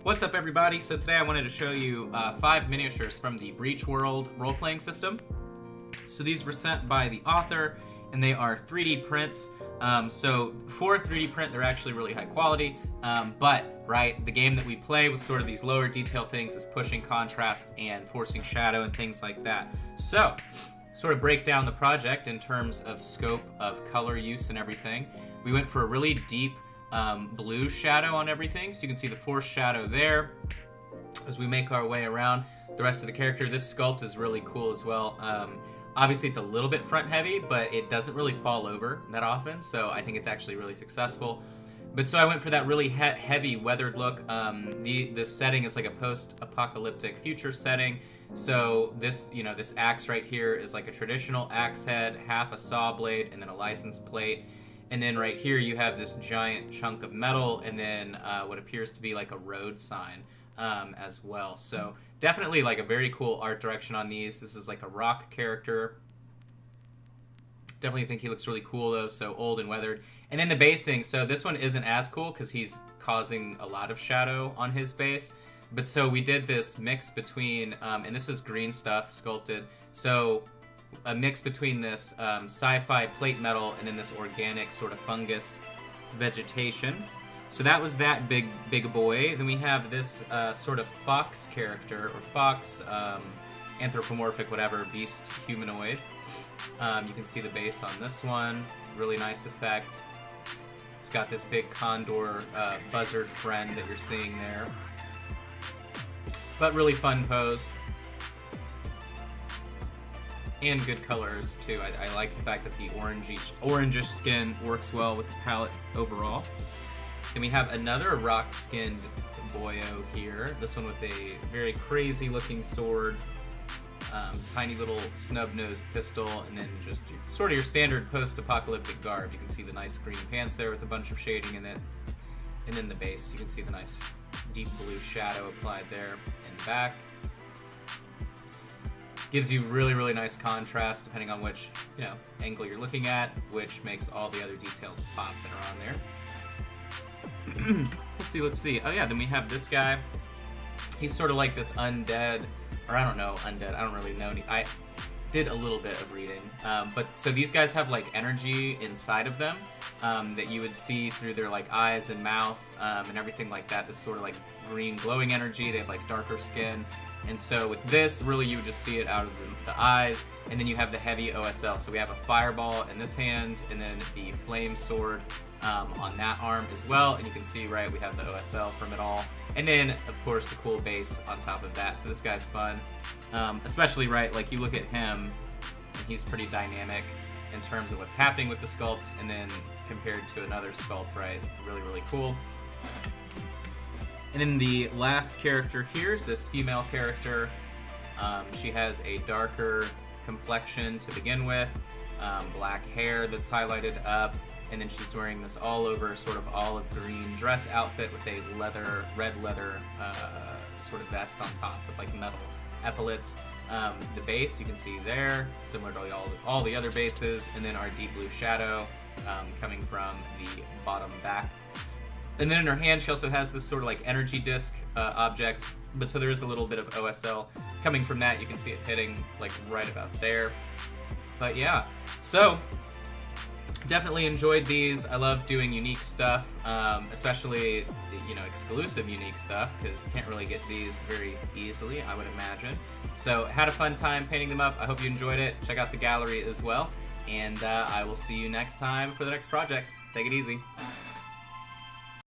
What's up, everybody? So today I wanted to show you 5 miniatures from the Breachworld role-playing system. So these were sent by the author, and they are 3D prints. So for a 3D print, they're actually really high quality, but the game that we play with sort of these lower detail things is pushing contrast and forcing shadow and things like that. So sort of break down the project in terms of scope of color use and everything. We went for a really deep blue shadow on everything, so you can see the forced shadow there as we make our way around the rest of the character. This sculpt is really cool as well. Obviously it's a little bit front heavy, but it doesn't really fall over that often, so I think it's actually really successful. But so I went for that really heavy weathered look. The setting is like a post-apocalyptic future setting. So this, this axe right here is like a traditional axe head, half a saw blade, and then a license plate. And then right here you have this giant chunk of metal, and then what appears to be like a road sign as well. So definitely like a very cool art direction on these. This is like a rock character. Definitely think he looks really cool though, so old and weathered. And then the basing, so this one isn't as cool because he's causing a lot of shadow on his base. But so we did this mix between, and this is green stuff sculpted, so a mix between this sci-fi plate metal and then this organic sort of fungus vegetation. So that was that big boy. Then we have this sort of fox character, or fox anthropomorphic whatever, beast humanoid. You can see the base on this one. Really nice effect. It's got this big condor buzzard friend that you're seeing there. But really fun pose. And good colors too. I like the fact that the orangish skin works well with the palette overall. Then we have another rock-skinned boyo here. This one with a very crazy looking sword, tiny little snub-nosed pistol, and then just sort of your standard post-apocalyptic garb. You can see the nice green pants there with a bunch of shading in it. And then the base, you can see the nice deep blue shadow applied there in the back. Gives you really nice contrast depending on which angle you're looking at, which makes all the other details pop that are on there. Let's see. Oh yeah, then we have this guy. He's sort of like this undead, or I don't know, undead. I don't really know. I did a little bit of reading, but so these guys have like energy inside of them that you would see through their like eyes and mouth and everything like that. This sort of like green glowing energy. They have like darker skin. And so with this, really you would just see it out of the eyes, and then you have the heavy OSL. So we have a fireball in this hand, and then the flame sword on that arm as well. And you can see, we have the OSL from it all. And then, of course, the cool base on top of that. So this guy's fun, especially, like you look at him, and he's pretty dynamic in terms of what's happening with the sculpt, and then compared to another sculpt, really cool. And then the last character here is this female character. She has a darker complexion to begin with, black hair that's highlighted up, and then she's wearing this all-over sort of olive green dress outfit with a red leather sort of vest on top with like metal epaulets. The base you can see there, similar to all the other bases, and then our deep blue shadow coming from the bottom back. And then in her hand, she also has this sort of like energy disc object, but so there is a little bit of OSL coming from that. You can see it hitting like right about there. But yeah, so definitely enjoyed these. I love doing unique stuff, especially exclusive unique stuff, because you can't really get these very easily, I would imagine. So had a fun time painting them up. I hope you enjoyed it. Check out the gallery as well, and I will see you next time for the next project. Take it easy.